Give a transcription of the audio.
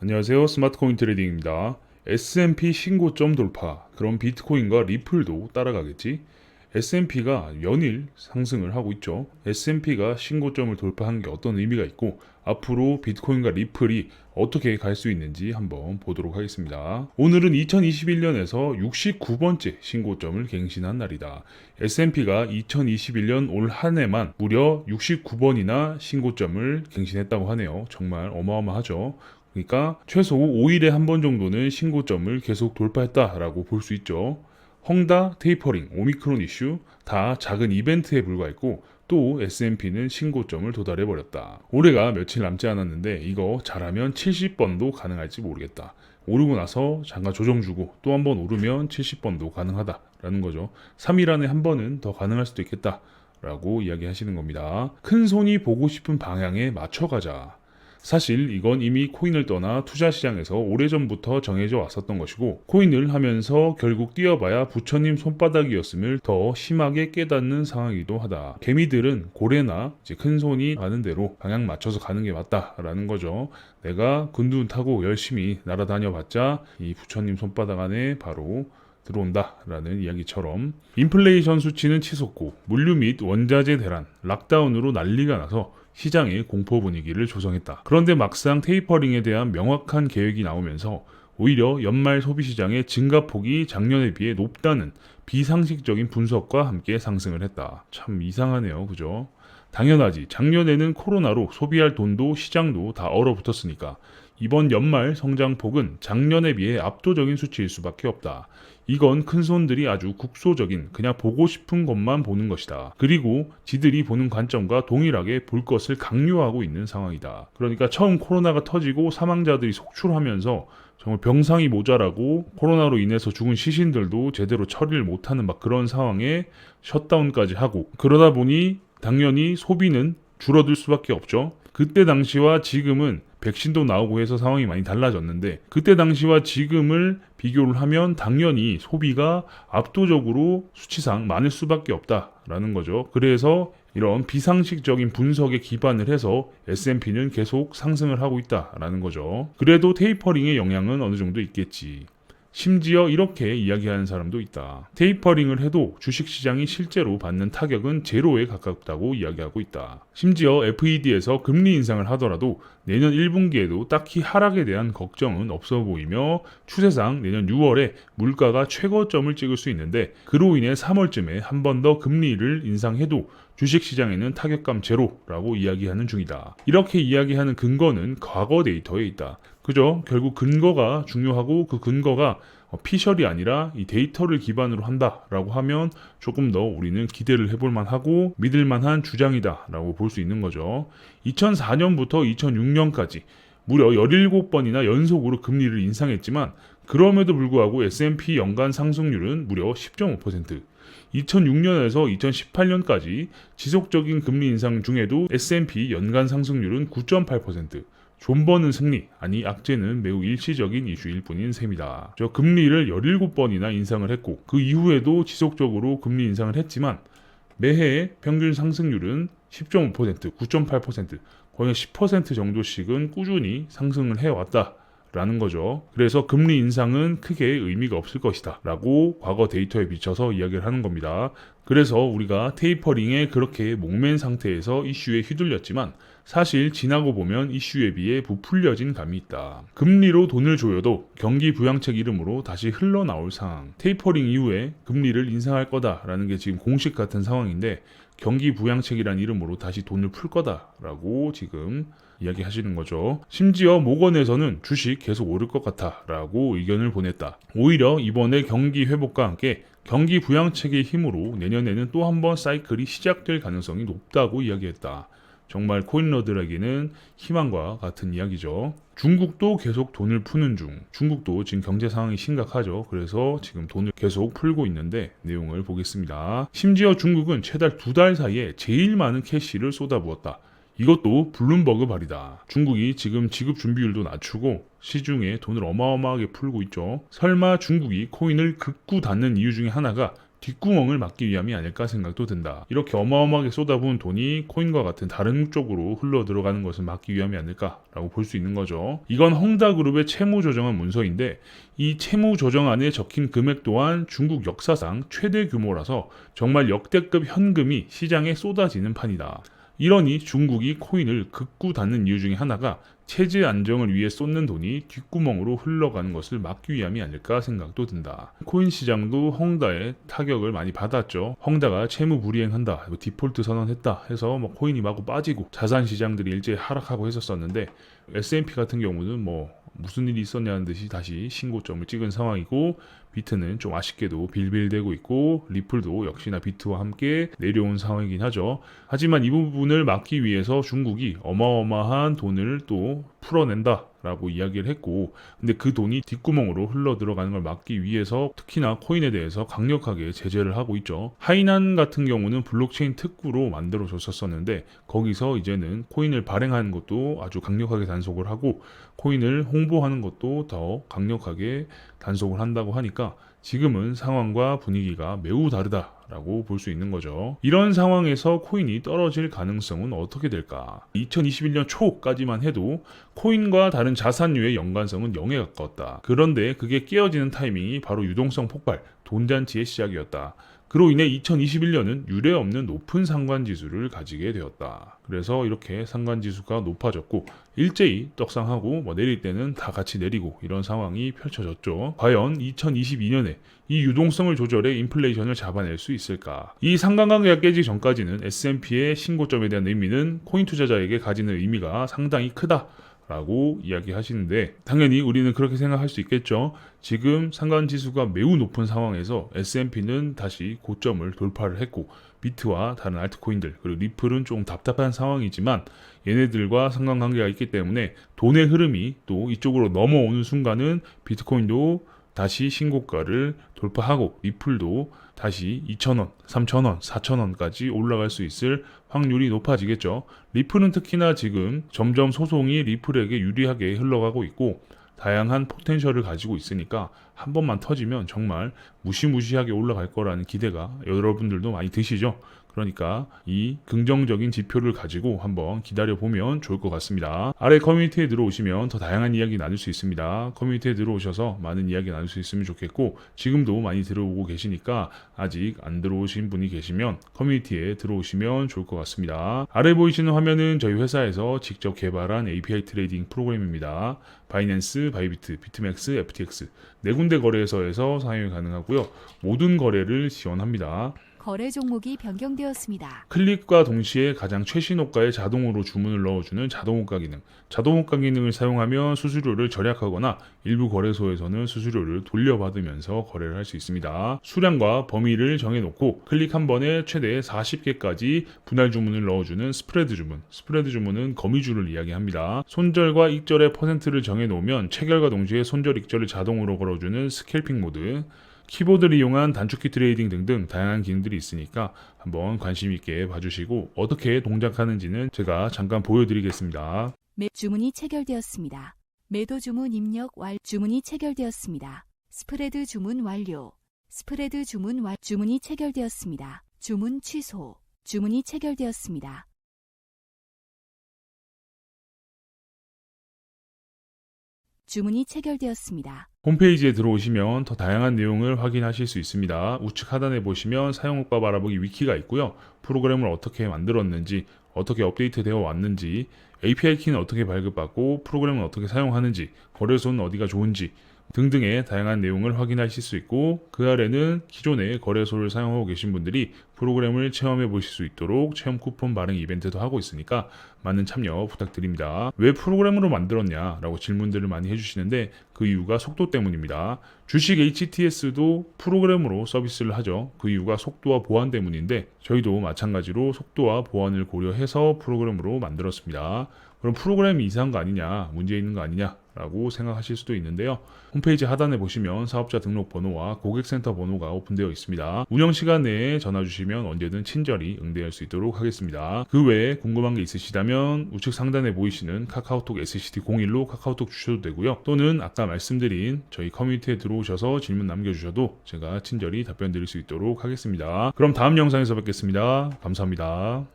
안녕하세요. 스마트코인 트레이딩입니다. S&P 신고점 돌파. 그럼 비트코인과 리플도 따라가겠지? S&P가 연일 상승을 하고 있죠. S&P가 신고점을 돌파한 게 어떤 의미가 있고 앞으로 비트코인과 리플이 어떻게 갈 수 있는지 한번 보도록 하겠습니다. 오늘은 2021년에서 69번째 신고점을 갱신한 날이다. S&P가 2021년 올 한 해만 무려 69번이나 신고점을 갱신했다고 하네요. 정말 어마어마하죠. 그러니까 최소 5일에 한 번 정도는 신고점을 계속 돌파했다라고 볼 수 있죠. 헝다, 테이퍼링, 오미크론 이슈 다 작은 이벤트에 불과했고 또 S&P는 신고점을 도달해버렸다. 올해가 며칠 남지 않았는데 이거 잘하면 70번도 가능할지 모르겠다. 오르고 나서 잠깐 조정 주고 또 한 번 오르면 70번도 가능하다라는 거죠. 3일 안에 한 번은 더 가능할 수도 있겠다 라고 이야기하시는 겁니다. 큰 손이 보고 싶은 방향에 맞춰가자. 사실 이건 이미 코인을 떠나 투자 시장에서 오래전부터 정해져 왔었던 것이고 코인을 하면서 결국 뛰어봐야 부처님 손바닥이었음을 더 심하게 깨닫는 상황이기도 하다. 개미들은 고래나 큰 손이 가는 대로 방향 맞춰서 가는 게 맞다라는 거죠. 내가 군둔 타고 열심히 날아다녀 봤자 이 부처님 손바닥 안에 바로 들어온다라는 이야기처럼 인플레이션 수치는 치솟고 물류 및 원자재 대란, 락다운으로 난리가 나서 시장의 공포 분위기를 조성했다. 그런데 막상 테이퍼링에 대한 명확한 계획이 나오면서 오히려 연말 소비시장의 증가폭이 작년에 비해 높다는 비상식적인 분석과 함께 상승을 했다. 참 이상하네요. 그죠? 당연하지. 작년에는 코로나로 소비할 돈도 시장도 다 얼어붙었으니까 이번 연말 성장폭은 작년에 비해 압도적인 수치일 수밖에 없다. 이건 큰손들이 아주 국소적인 그냥 보고 싶은 것만 보는 것이다. 그리고 지들이 보는 관점과 동일하게 볼 것을 강요하고 있는 상황이다. 그러니까 처음 코로나가 터지고 사망자들이 속출하면서 정말 병상이 모자라고 코로나로 인해서 죽은 시신들도 제대로 처리를 못하는 막 그런 상황에 셧다운까지 하고 그러다 보니 당연히 소비는 줄어들 수밖에 없죠. 그때 당시와 지금은 백신도 나오고 해서 상황이 많이 달라졌는데 그때 당시와 지금을 비교를 하면 당연히 소비가 압도적으로 수치상 많을 수밖에 없다라는 거죠. 그래서 이런 비상식적인 분석에 기반을 해서 S&P는 계속 상승을 하고 있다라는 거죠. 그래도 테이퍼링의 영향은 어느 정도 있겠지. 심지어 이렇게 이야기하는 사람도 있다. 테이퍼링을 해도 주식시장이 실제로 받는 타격은 제로에 가깝다고 이야기하고 있다. 심지어 FED에서 금리 인상을 하더라도 내년 1분기에도 딱히 하락에 대한 걱정은 없어 보이며 추세상 내년 6월에 물가가 최고점을 찍을 수 있는데 그로 인해 3월쯤에 한 번 더 금리를 인상해도 주식시장에는 타격감 제로라고 이야기하는 중이다. 이렇게 이야기하는 근거는 과거 데이터에 있다. 그죠? 결국 근거가 중요하고 그 근거가 피셜이 아니라 이 데이터를 기반으로 한다라고 하면 조금 더 우리는 기대를 해볼 만하고 믿을 만한 주장이다라고 볼 수 있는 거죠. 2004년부터 2006년까지 무려 17번이나 연속으로 금리를 인상했지만 그럼에도 불구하고 S&P 연간 상승률은 무려 10.5%. 2006년에서 2018년까지 지속적인 금리 인상 중에도 S&P 연간 상승률은 9.8%. 존버는 승리, 아니 악재는 매우 일시적인 이슈일 뿐인 셈이다. 저 금리를 17번이나 인상을 했고 그 이후에도 지속적으로 금리 인상을 했지만 매해 평균 상승률은 10.5%, 9.8%, 거의 10% 정도씩은 꾸준히 상승을 해왔다. 라는 거죠. 그래서 금리 인상은 크게 의미가 없을 것이다 라고 과거 데이터에 비춰서 이야기를 하는 겁니다. 그래서 우리가 테이퍼링에 그렇게 목맨 상태에서 이슈에 휘둘렸지만 사실 지나고 보면 이슈에 비해 부풀려진 감이 있다. 금리로 돈을 조여도 경기 부양책 이름으로 다시 흘러나올 상황. 테이퍼링 이후에 금리를 인상할 거다라는 게 지금 공식 같은 상황인데 경기 부양책이란 이름으로 다시 돈을 풀 거다라고 지금 이야기하시는 거죠. 심지어 모건에서는 주식 계속 오를 것 같아 라고 의견을 보냈다. 오히려 이번에 경기 회복과 함께 경기 부양책의 힘으로 내년에는 또 한 번 사이클이 시작될 가능성이 높다고 이야기했다. 정말 코인러들에게는 희망과 같은 이야기죠. 중국도 계속 돈을 푸는 중. 중국도 지금 경제 상황이 심각하죠. 그래서 지금 돈을 계속 풀고 있는데 내용을 보겠습니다. 심지어 중국은 최달 2달 사이에 제일 많은 캐시를 쏟아부었다. 이것도 블룸버그 발이다. 중국이 지금 지급 준비율도 낮추고 시중에 돈을 어마어마하게 풀고 있죠. 설마 중국이 코인을 극구 닫는 이유 중에 하나가 뒷구멍을 막기 위함이 아닐까 생각도 든다. 이렇게 어마어마하게 쏟아부은 돈이 코인과 같은 다른 쪽으로 흘러 들어가는 것을 막기 위함이 아닐까라고 볼 수 있는 거죠. 이건 헝다그룹의 채무조정안 문서인데 이 채무조정안에 적힌 금액 또한 중국 역사상 최대 규모라서 정말 역대급 현금이 시장에 쏟아지는 판이다. 이러니 중국이 코인을 극구 닫는 이유 중에 하나가 체제 안정을 위해 쏟는 돈이 뒷구멍으로 흘러가는 것을 막기 위함이 아닐까 생각도 든다. 코인 시장도 헝다의 타격을 많이 받았죠. 헝다가 채무 불이행한다, 디폴트 선언했다 해서 코인이 마구 빠지고 자산 시장들이 일제히 하락하고 했었는데 S&P 같은 경우는 무슨 일이 있었냐는 듯이 다시 신고점을 찍은 상황이고, 비트는 좀 아쉽게도 빌빌대고 있고 리플도 역시나 비트와 함께 내려온 상황이긴 하죠. 하지만 이 부분을 막기 위해서 중국이 어마어마한 돈을 또 풀어낸다 라고 이야기를 했고, 근데 그 돈이 뒷구멍으로 흘러 들어가는 걸 막기 위해서 특히나 코인에 대해서 강력하게 제재를 하고 있죠. 하이난 같은 경우는 블록체인 특구로 만들어졌었는데 거기서 이제는 코인을 발행하는 것도 아주 강력하게 단속을 하고 코인을 홍보하는 것도 더 강력하게 단속을 한다고 하니까 지금은 상황과 분위기가 매우 다르다라고 볼 수 있는 거죠. 이런 상황에서 코인이 떨어질 가능성은 어떻게 될까? 2021년 초까지만 해도 코인과 다른 자산류의 연관성은 0에 가까웠다. 그런데 그게 깨어지는 타이밍이 바로 유동성 폭발, 돈잔치의 시작이었다. 그로 인해 2021년은 유례없는 높은 상관지수를 가지게 되었다. 그래서 이렇게 상관지수가 높아졌고 일제히 떡상하고 내릴 때는 다 같이 내리고 이런 상황이 펼쳐졌죠. 과연 2022년에 이 유동성을 조절해 인플레이션을 잡아낼 수 있을까? 이 상관관계가 깨지기 전까지는 S&P의 신고점에 대한 의미는 코인 투자자에게 가지는 의미가 상당히 크다 라고 이야기하시는데 당연히 우리는 그렇게 생각할 수 있겠죠. 지금 상관지수가 매우 높은 상황에서 S&P는 다시 고점을 돌파를 했고 비트와 다른 알트코인들 그리고 리플은 좀 답답한 상황이지만 얘네들과 상관관계가 있기 때문에 돈의 흐름이 또 이쪽으로 넘어오는 순간은 비트코인도 다시 신고가를 돌파하고 리플도 다시 2,000원, 3,000원, 4,000원까지 올라갈 수 있을 확률이 높아지겠죠. 리플은 특히나 지금 점점 소송이 리플에게 유리하게 흘러가고 있고 다양한 포텐셜을 가지고 있으니까 한 번만 터지면 정말 무시무시하게 올라갈 거라는 기대가 여러분들도 많이 드시죠. 그러니까 이 긍정적인 지표를 가지고 한번 기다려보면 좋을 것 같습니다. 아래 커뮤니티에 들어오시면 더 다양한 이야기 나눌 수 있습니다. 커뮤니티에 들어오셔서 많은 이야기 나눌 수 있으면 좋겠고 지금도 많이 들어오고 계시니까 아직 안 들어오신 분이 계시면 커뮤니티에 들어오시면 좋을 것 같습니다. 아래 보이시는 화면은 저희 회사에서 직접 개발한 API 트레이딩 프로그램입니다. 바이낸스, 바이비트, 비트맥스, FTX 네 군데 거래소에서 사용이 가능하고요. 모든 거래를 지원합니다. 거래 종목이 변경되었습니다. 클릭과 동시에 가장 최신 호가에 자동으로 주문을 넣어주는 자동호가 기능. 자동호가 기능을 사용하면 수수료를 절약하거나 일부 거래소에서는 수수료를 돌려받으면서 거래를 할 수 있습니다. 수량과 범위를 정해놓고 클릭 한 번에 최대 40개까지 분할 주문을 넣어주는 스프레드 주문. 스프레드 주문은 거미줄을 이야기합니다. 손절과 익절의 퍼센트를 정해놓으면 체결과 동시에 손절 익절을 자동으로 걸어주는 스캘핑 모드. 키보드를 이용한 단축키 트레이딩 등등 다양한 기능들이 있으니까 한번 관심 있게 봐주시고 어떻게 동작하는지는 제가 잠깐 보여드리겠습니다. 주문이 체결되었습니다. 매도 주문 입력 주문이 체결되었습니다. 스프레드 주문 완료. 스프레드 주문 주문이 체결되었습니다. 주문 취소. 주문이 체결되었습니다. 주문이 체결되었습니다. 홈페이지에 들어오시면 더 다양한 내용을 확인하실 수 있습니다. 우측 하단에 보시면 사용효과 바라보기 위키가 있고요. 프로그램을 어떻게 만들었는지, 어떻게 업데이트 되어 왔는지, API 키는 어떻게 발급받고 프로그램은 어떻게 사용하는지, 거래소는 어디가 좋은지 등등의 다양한 내용을 확인하실 수 있고 그 아래는 기존의 거래소를 사용하고 계신 분들이 프로그램을 체험해 보실 수 있도록 체험 쿠폰 발행 이벤트도 하고 있으니까 많은 참여 부탁드립니다. 왜 프로그램으로 만들었냐 라고 질문들을 많이 해주시는데 그 이유가 속도 때문입니다. 주식 HTS도 프로그램으로 서비스를 하죠. 그 이유가 속도와 보안 때문인데 저희도 마찬가지로 속도와 보안을 고려해서 프로그램으로 만들었습니다. 그럼 프로그램이 이상한 거 아니냐, 문제 있는 거 아니냐 라고 생각하실 수도 있는데요. 홈페이지 하단에 보시면 사업자 등록 번호와 고객센터 번호가 오픈되어 있습니다. 운영 시간 내에 전화 주시면 언제든 친절히 응대할 수 있도록 하겠습니다. 그 외에 궁금한 게 있으시다면 우측 상단에 보이시는 카카오톡 SCT01로 카카오톡 주셔도 되고요. 또는 아까 말씀드린 저희 커뮤니티에 들어오셔서 질문 남겨주셔도 제가 친절히 답변 드릴 수 있도록 하겠습니다. 그럼 다음 영상에서 뵙겠습니다. 감사합니다.